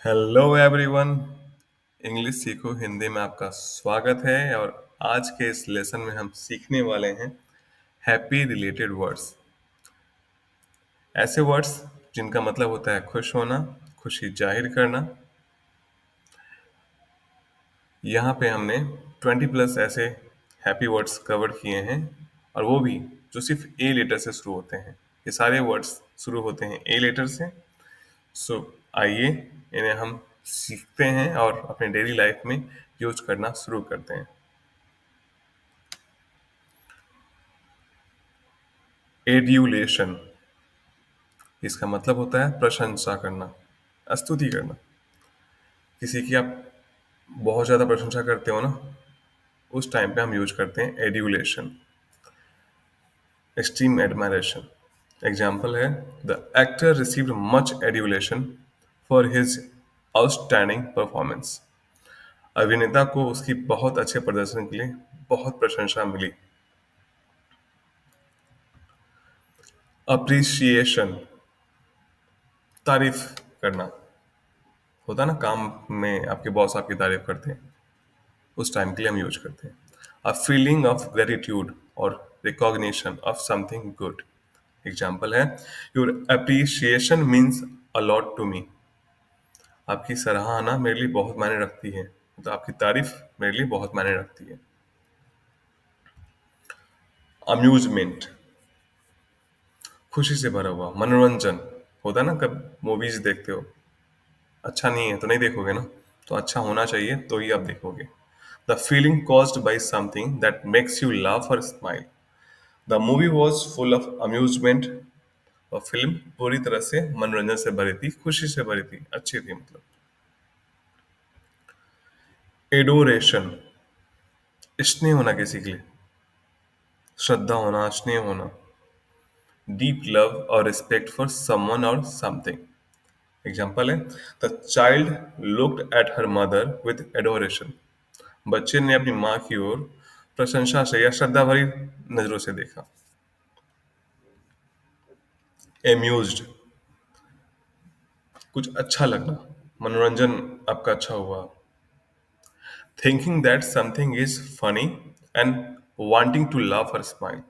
Hello everyone. English सीखो हिंदी में आपका स्वागत है। और आज के इस लेसन में हम सीखने वाले हैं हैप्पी रिलेटेड वर्ड्स। ऐसे वर्ड्स जिनका मतलब होता है खुश होना, खुशी जाहिर करना। यहाँ पे हमने 20 प्लस ऐसे हैप्पी वर्ड्स कवर किए हैं, और वो भी जो सिर्फ ए लेटर से शुरू होते हैं। ये सारे वर्ड्स शुरू होते हैं ए लेटर से। सो आइए इन्हें हम सीखते हैं और अपने डेली लाइफ में यूज करना शुरू करते हैं। एड्यूलेशन, इसका मतलब होता है प्रशंसा करना, स्तुति करना। किसी की आप बहुत ज़्यादा प्रशंसा करते हो ना, उस टाइम पे हम यूज करते हैं एड्यूलेशन। एक्सट्रीम एडमायरेशन, एग्जाम्पल है the actor received much adulation for his outstanding performance. अभिनेता को उसकी बहुत अच्छे प्रदर्शन के लिए बहुत प्रशंसा मिली। अप्रिसिएशन, तारीफ करना। होता ना, काम में आपके बॉस आपकी तारीफ करते हैं, उस टाइम के लिए हम यूज करते हैं। अ फीलिंग ऑफ ग्रेटिट्यूड और recognition of something good. Example है your appreciation means a lot to me. आपकी सराहना मेरे लिए बहुत मायने रखती है, तो आपकी तारीफ मेरे लिए बहुत मायने रखती है। अम्यूजमेंट, खुशी से भरा हुआ मनोरंजन। होता है ना, कब मूवीज देखते हो, अच्छा नहीं है तो नहीं देखोगे ना, तो अच्छा होना चाहिए तो ही आप देखोगे। The feeling caused by something that makes you laugh और smile. The movie was full of amusement. और फिल्म पूरी तरह से मनोरंजन से भरी थी, खुशी से भरी थी, अच्छी थी मतलब। एडोरेशन, स्नेह होना किसी के लिए, श्रद्धा होना, स्नेह होना। डीप लव और रिस्पेक्ट फॉर समवन और समथिंग। एग्जाम्पल है the child looked at her mother with adoration. बच्चे ने अपनी माँ की ओर प्रशंसा से या श्रद्धा भरी नजरों से देखा। एम्यूज्ड, कुछ अच्छा लगना, मनोरंजन आपका अच्छा हुआ। Thinking that something is funny and wanting to laugh or smile.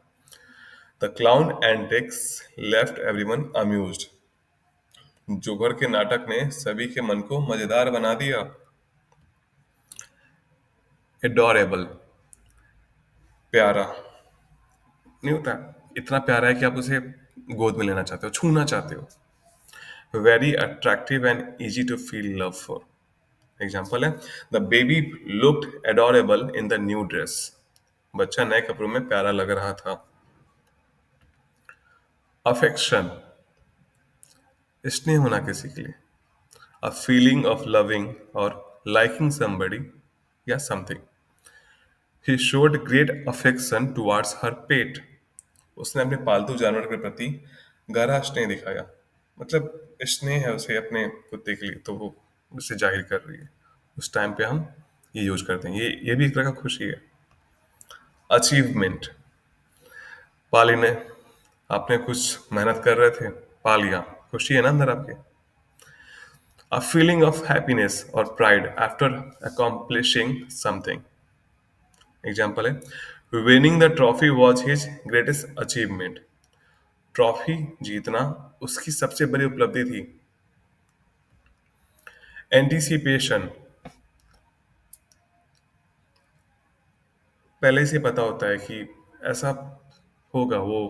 The clown antics left everyone amused. Joker के नाटक ने सभी के मन को मजेदार बना दिया। एडोरेबल, प्यारा। नहीं होता, इतना प्यारा है कि आप उसे गोद में लेना चाहते हो, छूना चाहते हो। Very attractive and easy to feel love for. Example है the baby looked adorable in the new dress. बच्चा नए कपड़ों में प्यारा लग रहा था। अफेक्शन, स्नेह होना किसी के लिए, अ फीलिंग ऑफ लविंग और लाइकिंग somebody या something. He showed great affection towards her pet. उसने अपने पालतू जानवर के प्रति गहरा स्नेह दिखाया। मतलब स्नेह है उसे अपने कुत्ते के लिए, तो वो उससे जाहिर कर रही है। उस टाइम पे हम ये यूज करते हैं। ये भी एक तरह का खुशी है। अचीवमेंट, पा लेने, आपने कुछ मेहनत कर रहे थे, पा लिया, खुशी है ना अंदर आपके। अ फीलिंग ऑफ हैप्पीनेस और pride after accomplishing something. Example है winning the trophy was his greatest achievement. Trophy जीतना उसकी सबसे बड़ी उपलब्धि थी। एंटीसिपेशन, पहले से पता होता है कि ऐसा होगा, वो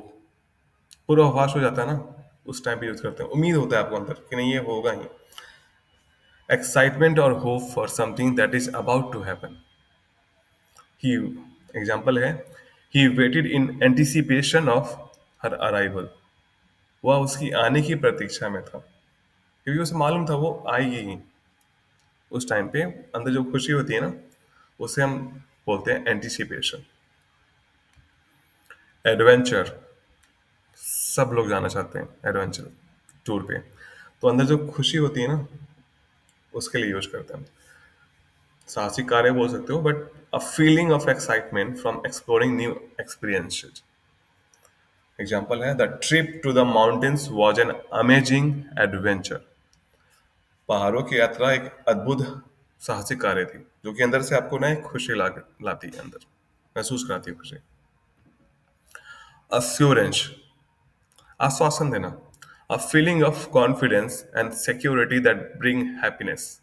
पूर्वाभास हो जाता है ना, उस टाइम पे यूज करते हैं। उम्मीद होता है आपको अंदर कि नहीं ये होगा ही। एक्साइटमेंट और hope for something that is about to happen. He, example है he waited in anticipation of her arrival. वह उसकी आने की प्रतीक्षा में था, क्योंकि उसे मालूम था वो आएगी ही। उस टाइम पे अंदर जो खुशी होती है ना, उसे हम बोलते हैं एंटिसिपेशन। एडवेंचर, सब लोग जाना चाहते हैं एडवेंचर टूर पे, तो अंदर जो खुशी होती है ना, उसके लिए यूज करते हैं। साहसिक कार्य बोल सकते हो, but a feeling of excitement from exploring new experiences. Example है the trip to the mountains was an amazing adventure. पहाड़ों की यात्रा एक अद्भुत साहसिक कार्य थी जो कि अंदर से आपको ना एक खुशी लाती है, अंदर महसूस कराती है खुशी। अश्योरेंस, आश्वासन देना, a feeling of confidence and security that bring happiness.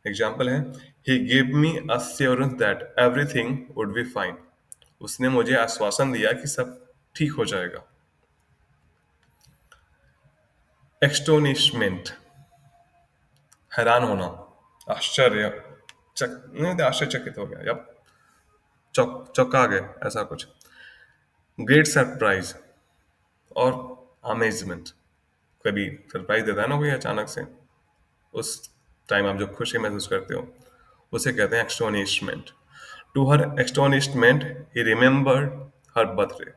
Example है, he give me assurance that everything would be fine. उसने मुझे आश्वासन दिया कि सब ठीक हो जाएगा। एक्सटोनिशमेंट, हैरान होना, आश्चर्य, नहीं तो आश्चर्यचकित हो गया या चौंका गए, ऐसा कुछ। ग्रेट सरप्राइज और अमेजमेंट, कभी सरप्राइज देता है ना कोई अचानक से, उस टाइम आप जो खुशी महसूस करते हो उसे कहते हैं astonishment. To her astonishment he remembered her birthday.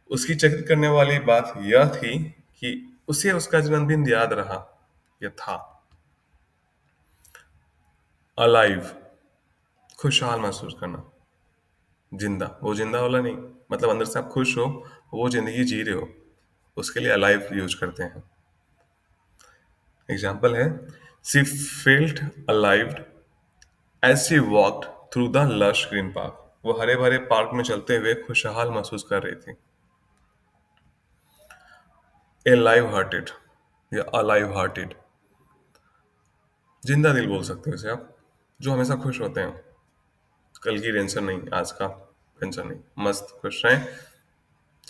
उसकी चकित करने वाली बात यह थी कि उसे उसका जन्मदिन याद रहा, यह था। अलाइव, खुशहाल महसूस करना, जिंदा, वो जिंदा वाला नहीं, मतलब अंदर से आप खुश हो, वो जिंदगी जी रहे हो, उसके लिए अलाइव यूज करते हैं। एग्जाम्पल है, she felt alive as she walked through the lush green park. वो हरे भरे पार्क में चलते हुए खुशहाल महसूस कर रही थी। ए लाइव हार्टेड या अलाइव हार्टेड, जिंदा दिल बोल सकते हो इसे आप, जो हमेशा खुश होते हैं, कल की टेंशन नहीं, आज का टेंशन नहीं, मस्त खुश रहें,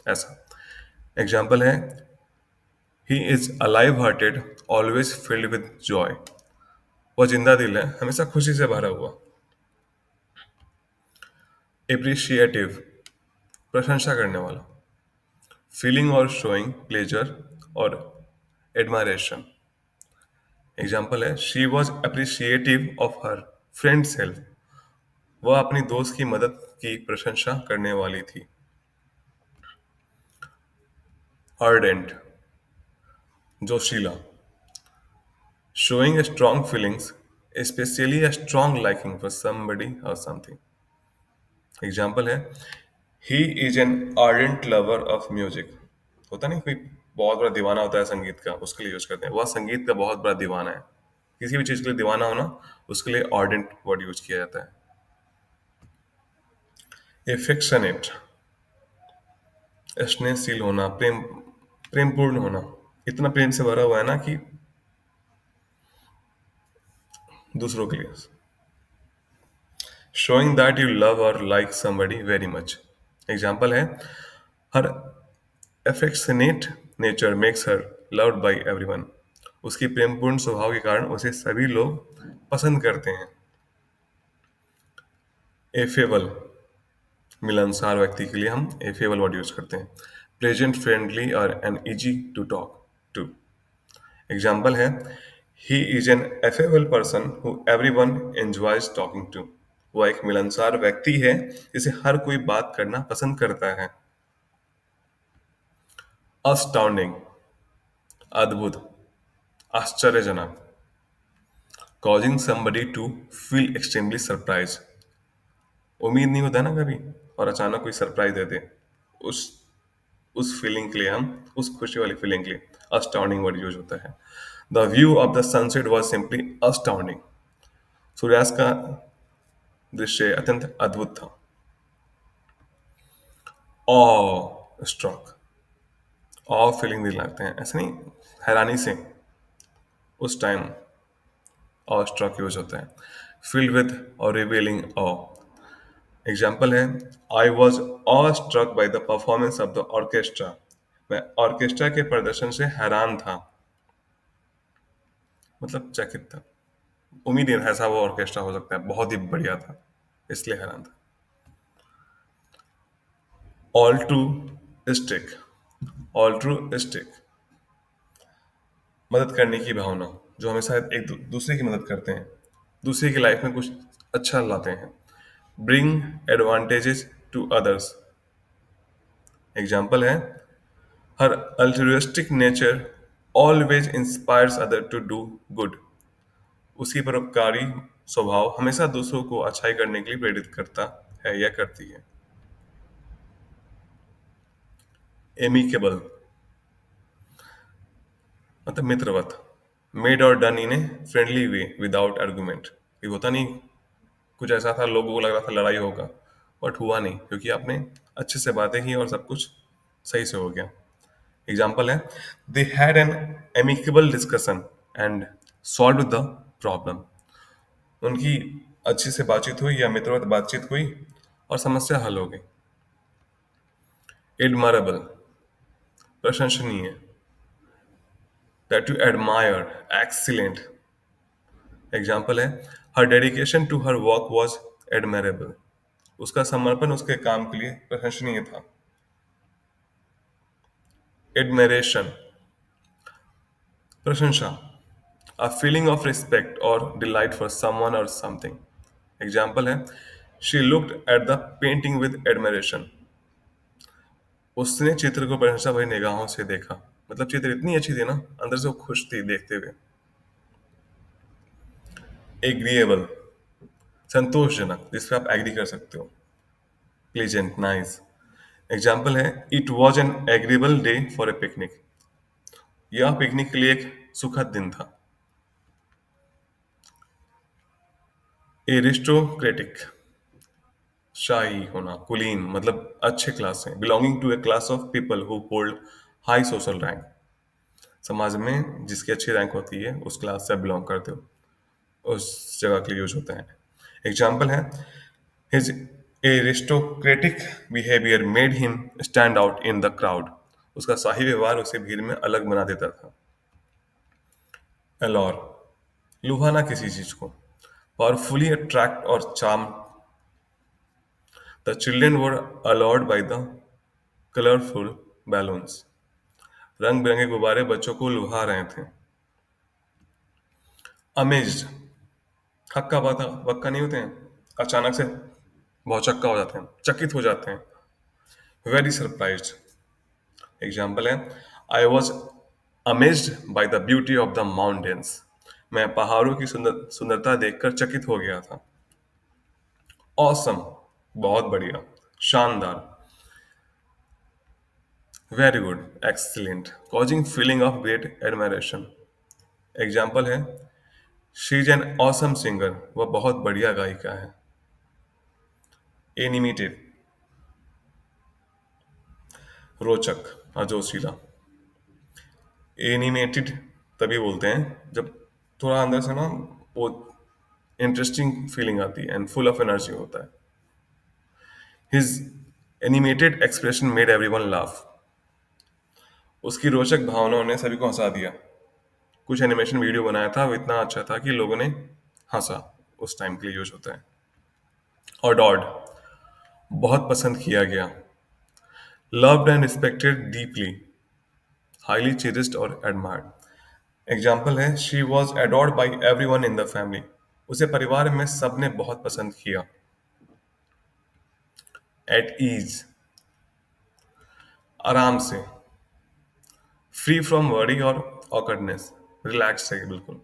ऐसा। एग्जाम्पल है, he is alive hearted always filled with Joy. वो जिंदा दिल है, हमेशा खुशी से भरा हुआ। एप्रिशिएटिव, प्रशंसा करने वाला, फीलिंग और शोइंग प्लेजर और एडमायरेशन। एग्जाम्पल है, she was appreciative of her friends help. वह अपनी दोस्त की मदद की प्रशंसा करने वाली थी। अर्डेंट, जोशीला, showing a strong feelings, especially a strong liking for somebody or something. Example है, he is an ardent lover of music. होता नहीं कोई बहुत बड़ा दीवाना होता है संगीत का, उसके लिए यूज करते हैं, वह संगीत का बहुत बड़ा दीवाना है। किसी भी चीज के लिए दीवाना होना, उसके लिए ardent वर्ड यूज किया जाता है। एफेक्शनेट, स्नेहशील होना, प्रेमपूर्ण होना, इतना प्रेम से भरा हुआ है ना कि दूसरों के लिए। शोइंग दैट यू लव और like somebody very much. Example है, हर affectionate nature makes her loved by everyone। उसकी प्रेमपूर्ण स्वभाव के कारण उसे सभी लोग पसंद करते हैं। एफेबल, मिलनसार व्यक्ति के लिए हम एफेबल वर्ड यूज करते हैं। प्लेजेंट, फ्रेंडली और an easy to talk to. Example है, he is an affable person who everyone enjoys talking to. वह एक मिलनसार व्यक्ति है जिसे हर कोई बात करना पसंद करता है। अस्टाउंडिंग, अद्भुत, आश्चर्यजनक, causing somebody to feel extremely surprised। उम्मीद नहीं होता ना कभी, और अचानक कोई सरप्राइज दे दे, उस उस फीलिंग के लिए हम, उस खुशी वाली फीलिंग के लिए अस्टाउंडिंग वर्ड यूज होता है। The view of the sunset was simply astounding. सूर्यास्त का दृश्य अत्यंत अद्भुत था। ऑ स्ट्रॉक, ऑ फीलिंग दिलाते हैं, ऐसा नहीं, हैरानी से, उस टाइम ऑ स्ट्रॉक यूज होता है। फील्ड विद और रिवीलिंग ऑ। एग्जाम्पल है, I was awe struck by the performance of the orchestra. मैं ऑर्केस्ट्रा के प्रदर्शन से हैरान था, मतलब चकित था, उम्मीद नहीं था ऐसा वो ऑर्केस्ट्रा हो सकता है, बहुत ही बढ़िया था, इसलिए हैरान था। All true stick, all true stick, मदद करने की भावना, जो हमेशा एक दूसरे की मदद करते हैं, दूसरे की लाइफ में कुछ अच्छा लाते हैं। Bring advantages to others. Example है, her altruistic nature always inspires other to do good. उसकी परोपकारी स्वभाव हमेशा दूसरों को अच्छाई करने के लिए प्रेरित करता है या करती है। एमिकेबल, मतलब मित्रवत, मेड और done in a friendly way without argument. ये होता नहीं, कुछ ऐसा था लोगों को लग रहा था लड़ाई होगा, बट हुआ नहीं क्योंकि आपने अच्छे से बातें की और सब कुछ सही से हो गया। एग्जाम्पल है, they had an amicable discussion and solve the problem. उनकी अच्छी से बातचीत हुई या मित्रवत बातचीत हुई और समस्या हल हो गई। एडमायरेबल, प्रशंसनीय। That you admire, excellent. Example है, her dedication to her work was admirable. उसका समर्पण उसके काम के लिए प्रशंसनीय था। एडमिरेशन, प्रशंसा। अ फीलिंग ऑफ रिस्पेक्ट और डिलाइट फॉर समवन और समथिंग। एग्जाम्पल है, she looked at the painting with admiration. उसने चित्र को प्रशंसा भरी निगाहों से देखा। मतलब चित्र इतनी अच्छी थी ना, अंदर से वो खुश थी देखते हुए। एग्रीएबल, संतोषजनक, जिस पे आप एग्री कर सकते हो। Pleasant, nice. एग्जाम्पल है, it was an agreeable day for a picnic. यह पिकनिक के लिए एक सुखद दिन था। एरिस्टोक्रेटिक, शाही होना, कुलीन, मतलब अच्छे क्लास से। Belonging to a class of people who hold high social rank. समाज में जिसकी अच्छी रैंक होती है उस क्लास से बिलोंग करते हो, उस जगह के लिए यूज होते हैं। एग्जाम्पल है, his aristocratic behaviour made him stand out in the crowd. उसका शाही व्यवहार उसे भीड़ में अलग बना देता था। एलोर, लुभाना किसी चीज को। पावरफुली अट्रैक्ट और charm. The children were allured by the colorful balloons। रंग बिरंगे गुब्बारे बच्चों को लुभा रहे थे। अमेज्ड, हक्का बक्का बक्का नहीं होते हैं, अचानक से बहुत चक्का हो जाते हैं, चकित हो जाते हैं। Very surprised. एग्जाम्पल है, I was amazed by the beauty of the mountains. मैं पहाड़ों की सुंदरता देखकर चकित हो गया था। ऑसम, बहुत बढ़िया, शानदार। Very good, excellent, causing feeling of great admiration. Example है, she is an awesome singer. वह बहुत बढ़िया गायिका है। एनिमेटेड, रोचक, अजोशीला। एनिमेटेड तभी बोलते हैं जब थोड़ा अंदर से ना वो इंटरेस्टिंग फीलिंग आती है एंड फुल ऑफ एनर्जी होता है। His animated expression made everyone laugh. उसकी रोचक भावनाओं ने सभी को हंसा दिया। कुछ एनिमेशन वीडियो बनाया था, वो इतना अच्छा था कि लोगों ने हंसा। उस टाइम के लिए यूज होता है। और डॉड, बहुत पसंद किया गया। Loved and respected deeply, highly cherished और एडमायर्ड। एग्जाम्पल है, she was adored by every one in the family. उसे परिवार में सबने बहुत पसंद किया। एट ईज, आराम से। फ्री फ्रॉम वरी और ऑकवर्डनेस, रिलैक्स है बिल्कुल।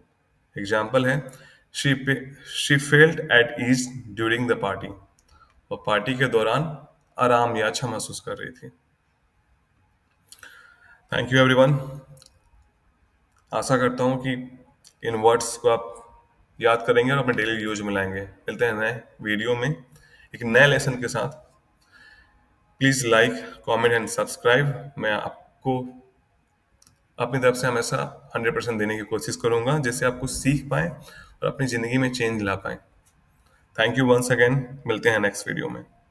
एग्जाम्पल है, she she felt at ease during the party. वो पार्टी के दौरान आराम या अच्छा महसूस कर रही थी। Thank you everyone. आशा करता हूँ कि इन वर्ड्स को आप याद करेंगे और अपने डेली यूज में लाएंगे। मिलते हैं नए वीडियो में एक नए लेसन के साथ। Please like, comment and subscribe. मैं आपको अपनी तरफ से हमेशा 100% देने की कोशिश करूंगा, जिससे आप कुछ सीख पाएँ और अपनी ज़िंदगी में चेंज ला पाएँ। Thank you once again. मिलते हैं नेक्स्ट वीडियो में।